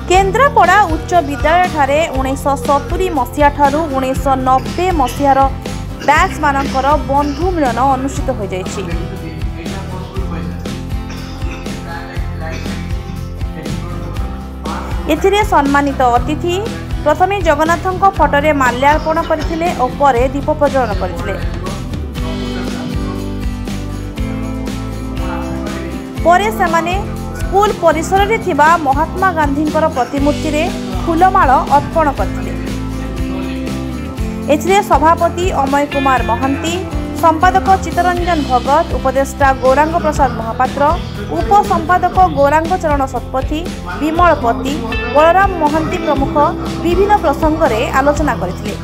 केन्द्रापड़ा उच्च विद्यालय ठारे 1970 मसीहा ठारू 1990 मसीहार बैच मानकर बंधु मिलन अनुष्ठित हो जाइछि। एथिरे सम्मानित अतिथि प्रथमे जगन्नाथଙ୍କ फटोरे माल्यार्पण करथिले और परे दीप प्रज्वलन करथिले। परे सेमाने स्कूल परिसर रे थिबा महात्मा गांधींकर प्रतिमूर्ति रे फूलमाल अर्पण करथिले। एथिरे सभापति अमय कुमार महांती, संपादक चित्तरंजन भगत, उपदेष्टा गौरांग प्रसाद महापात्र, उपसंपादक गौरांग चरण शतपथी, विमल पति, बलराम महांती प्रमुख विभिन्न प्रसंग रे आलोचना करथिले।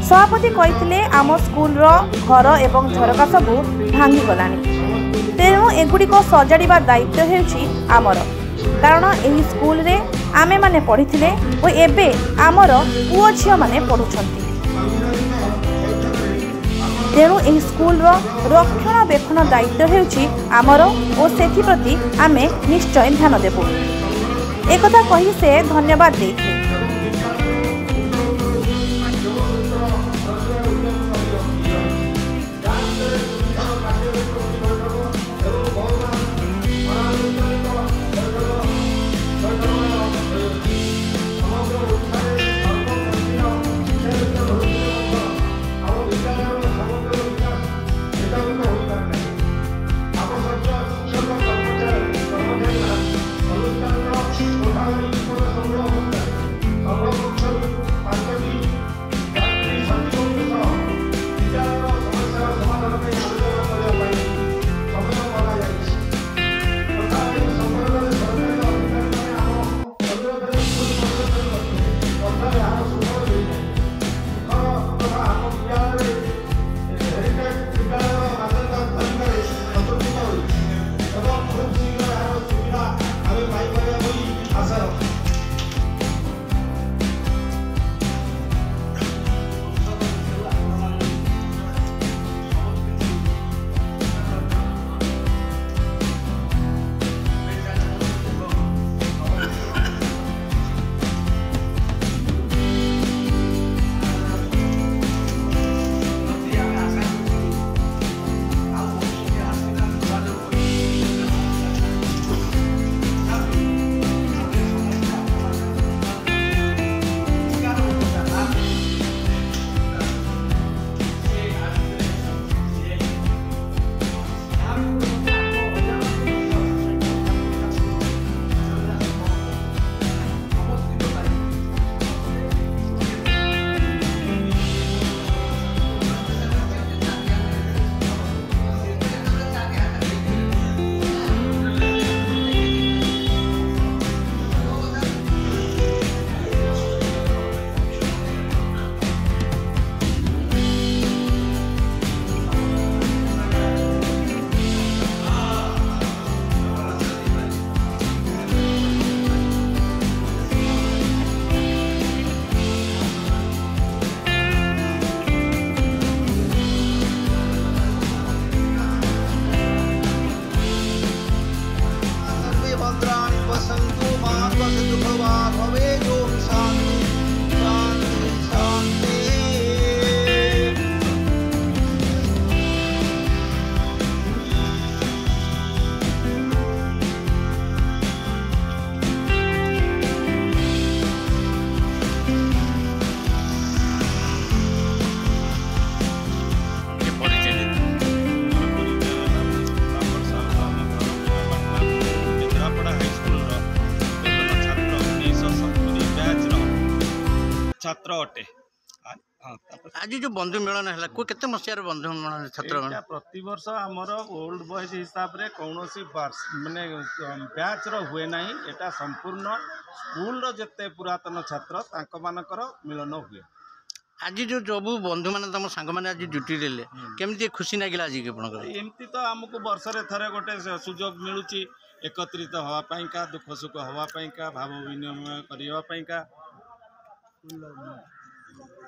सभापति कहिथिले आम स्कूल रो घर एवं झरका सबु भांगी गलानी, तेणु एगुड़िक सजाड़ा दायित्व हेउछि आमर, कारण एही स्कूल रे आमे माने पढ़िथिले और एबे आमर पुओ झियो माने पढ़ुछंती, तेणु एही स्कूल रो रक्षणाबेक्षण दायित्व हेउछि आमर और सेथि प्रति आमे निश्चय ध्यान देबु। एकथा कहि से धन्यवाद देथिले। छात्र अटे। आज जो बंधु मिलन है केते मसीहार बंधु मिलन छात्र प्रति वर्ष आमर ओल्ड बॉयज हिसाब रे कौनसी माने बैच रो हुए नहीं, एटा संपूर्ण स्कूल रो जते पुरातन छात्र तांको मानकर मिलन हुए। आज जो जब बंधु मान तुम सांग मैंने आज जुटी देले केमती खुशी लगे आज आपको? एमती तो आमको वर्ष रे थरे गोटे सुजोग मिलुची एकत्रित होवापाइका दुख सुख होवापाइका भाव विनिमय करवापाइका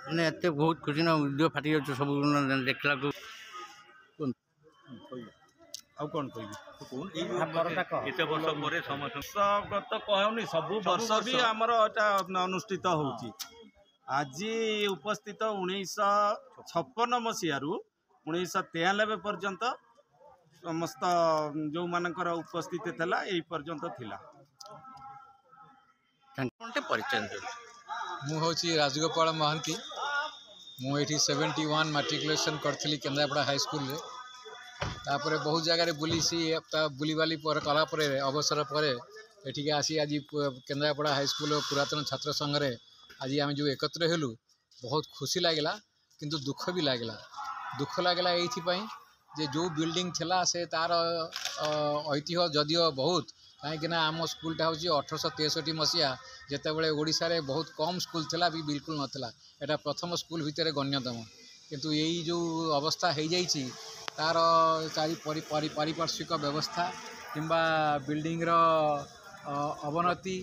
ମାନେ ଏତେ ବହୁତ ଖୁସି ନା ଉଦ୍ୟୋଗ ଫାଟି ଯାଉଛି ସବୁ ଦେଖିଲାକୁ। ଆଉ କ'ଣ କହିବି ତ କହୁନି ସବୁ ବର୍ଷ ବି ଆମର ଏଟା ଅନୁଷ୍ଠିତ ହେଉଛି। ଆଜି ଉପସ୍ଥିତ 1956 ମସିହାରୁ 1993 ପର୍ଯ୍ୟନ୍ତ ସମସ୍ତ ଯେଉଁମାନଙ୍କର ଉପସ୍ଥିତି ଥିଲା ଏଇ ପର୍ଯ୍ୟନ୍ତ ଥିଲା। ପରିଚୟ ମୁଁ ହେଉଛି ରାଜଗୋପାଳ ମହାନ୍ତି। ମୁଁ ଏଠି 71 ମାଟ୍ରିକୁଲେସନ୍ କରିଥିଲି କେନ୍ଦ୍ରାପଡ଼ା ହାଇସ୍କୁଲରେ। ତାପରେ ବହୁତ ଜାଗାରେ ବୁଲିଛି। ବୁଲିବାଲି କଲାପରେ ଅବସର ପରେ ଏଠିକି ଆସି ଆଜି କେନ୍ଦ୍ରାପଡ଼ା ହାଇସ୍କୁଲ ପୁରାତନ ଛାତ୍ର ସଂଘରେ ଆଜି ଆମେ ଯେଉଁ ଏକତ୍ର ହେଲୁ ବହୁତ ଖୁସି ଲାଗିଲା, କିନ୍ତୁ ଦୁଃଖ ବି ଲାଗିଲା। ଦୁଃଖ ଲାଗିଲା ଏଇଥିପାଇଁ ଯେ ଯେଉଁ ବିଲ୍ଡିଂ ଥିଲା ସେ ତା'ର ଐତିହ୍ୟ ଯଦିଓ ବହୁତ, କାହିଁକିନା ଆମ ସ୍କୁଲଟା ହେଉଛି 1863 ମସିହା, ଯେତେବେଳେ ଓଡ଼ିଶାରେ ବହୁତ କମ୍ ସ୍କୁଲ ଥିଲା ବି ବିଲକୁଲ ନଥିଲା। ଏଇଟା ପ୍ରଥମ ସ୍କୁଲ ଭିତରେ ଗଣ୍ୟତମ। କିନ୍ତୁ ଏଇ ଯେଉଁ ଅବସ୍ଥା ହେଇଯାଇଛି ତା'ର ପାରିପାର୍ଶ୍ୱିକ ବ୍ୟବସ୍ଥା କିମ୍ବା ବିଲ୍ଡିଂର ଅବନତି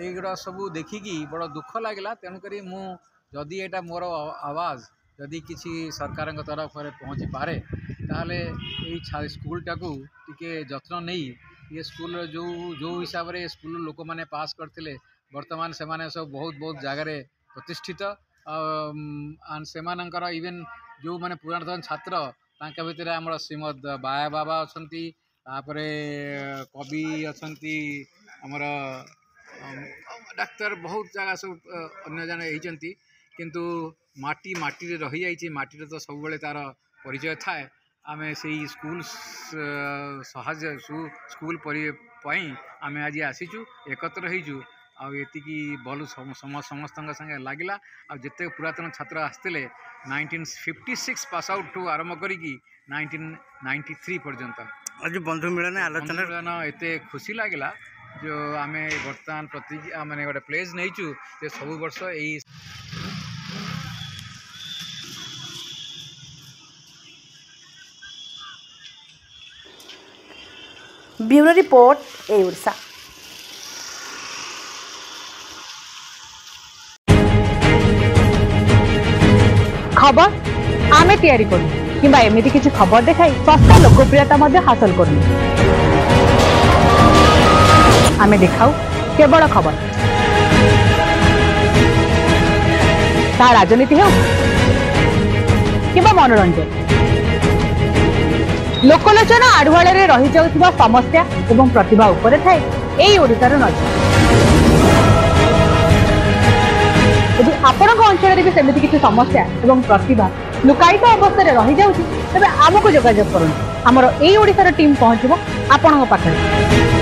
এইগুলা ସବୁ ଦେଖିକି ବଡ଼ ଦୁଃଖ ଲାଗିଲା। ତେଣୁକରି ମୁଁ ଯଦି ଏଇଟା ମୋର ଆୱାଜ ଯଦି କିଛି ସରକାରଙ୍କ ତରଫରେ ପହଞ୍ଚି ପାରେ ତାହେଲେ ଏଇ ସ୍କୁଲଟାକୁ ଟିକେ ଯତ୍ନ ନେଇ ଏ ସ୍କୁଲର ଯେଉଁ ହିସାବରେ ଏ ସ୍କୁଲର ଲୋକମାନେ ପାସ୍ କରିଥିଲେ ବର୍ତ୍ତମାନ ସେମାନେ ସବୁ ବହୁତ ଜାଗାରେ ପ୍ରତିଷ୍ଠିତ। ସେମାନଙ୍କର ଇଭେନ୍ ଯେଉଁମାନେ ପୁରାତନ ଛାତ୍ର ତାଙ୍କ ଭିତରେ ଆମର ଶ୍ରୀମଦ ବାୟା ବାବା ଅଛନ୍ତି, ତାପରେ କବି ଅଛନ୍ତି, ଆମର ଡାକ୍ତର ବହୁତ ଜାଗା ସବୁ ଅନ୍ୟ ଜଣେ ହେଇଛନ୍ତି। କିନ୍ତୁ ମାଟିରେ ରହିଯାଇଛି, ମାଟିରେ ତ ସବୁବେଳେ ତା'ର ପରିଚୟ ଥାଏ। ଆମେ ସେଇ ସ୍କୁଲ ସ୍କୁଲ ପାଇଁ ଆମେ ଆଜି ଆସିଛୁ, ଏକତ୍ର ହେଇଛୁ। ଆଉ ଏତିକି ଭଲ ସମସ୍ତଙ୍କ ସାଙ୍ଗେ ଲାଗିଲା। ଆଉ ଯେତେ ପୁରାତନ ଛାତ୍ର ଆସିଥିଲେ 1956 ପାସ୍ ଆଉଟ୍ଠୁ ଆରମ୍ଭ କରିକି 1993 ପର୍ଯ୍ୟନ୍ତ ଆଜି ବନ୍ଧୁ ମିଳନ ଆଲୋଚନା ଏତେ ଖୁସି ଲାଗିଲା जो आम बर्तमान प्रति मैंने गोटे प्लेज नहींचु जे सब वर्ष यही ब्यूरो रिपोर्ट ए ओडिशा। खबर आमे तैयारी करू किंबा एमिति किछि खबर देखाई सस्ता लोकप्रियता मध्ये हासिल करू। आमे देखाऊ केवल खबर, ता राजनीति हो किंबा मनोरंजन, लोकलोचन आढ़ुआल रही जाउथिबा समस्या एवं प्रतिभा उपरे थाए एई ओडिशार नजर। यदि आपण अंचल भी सेमिति किसी समस्या एवं प्रतिभा लुकायित अवस्था रही जाउछि तबे आमको जोगाजोग करूँ। आमर एई ओडिशार टीम पहुंचबो आपणक पाखरे।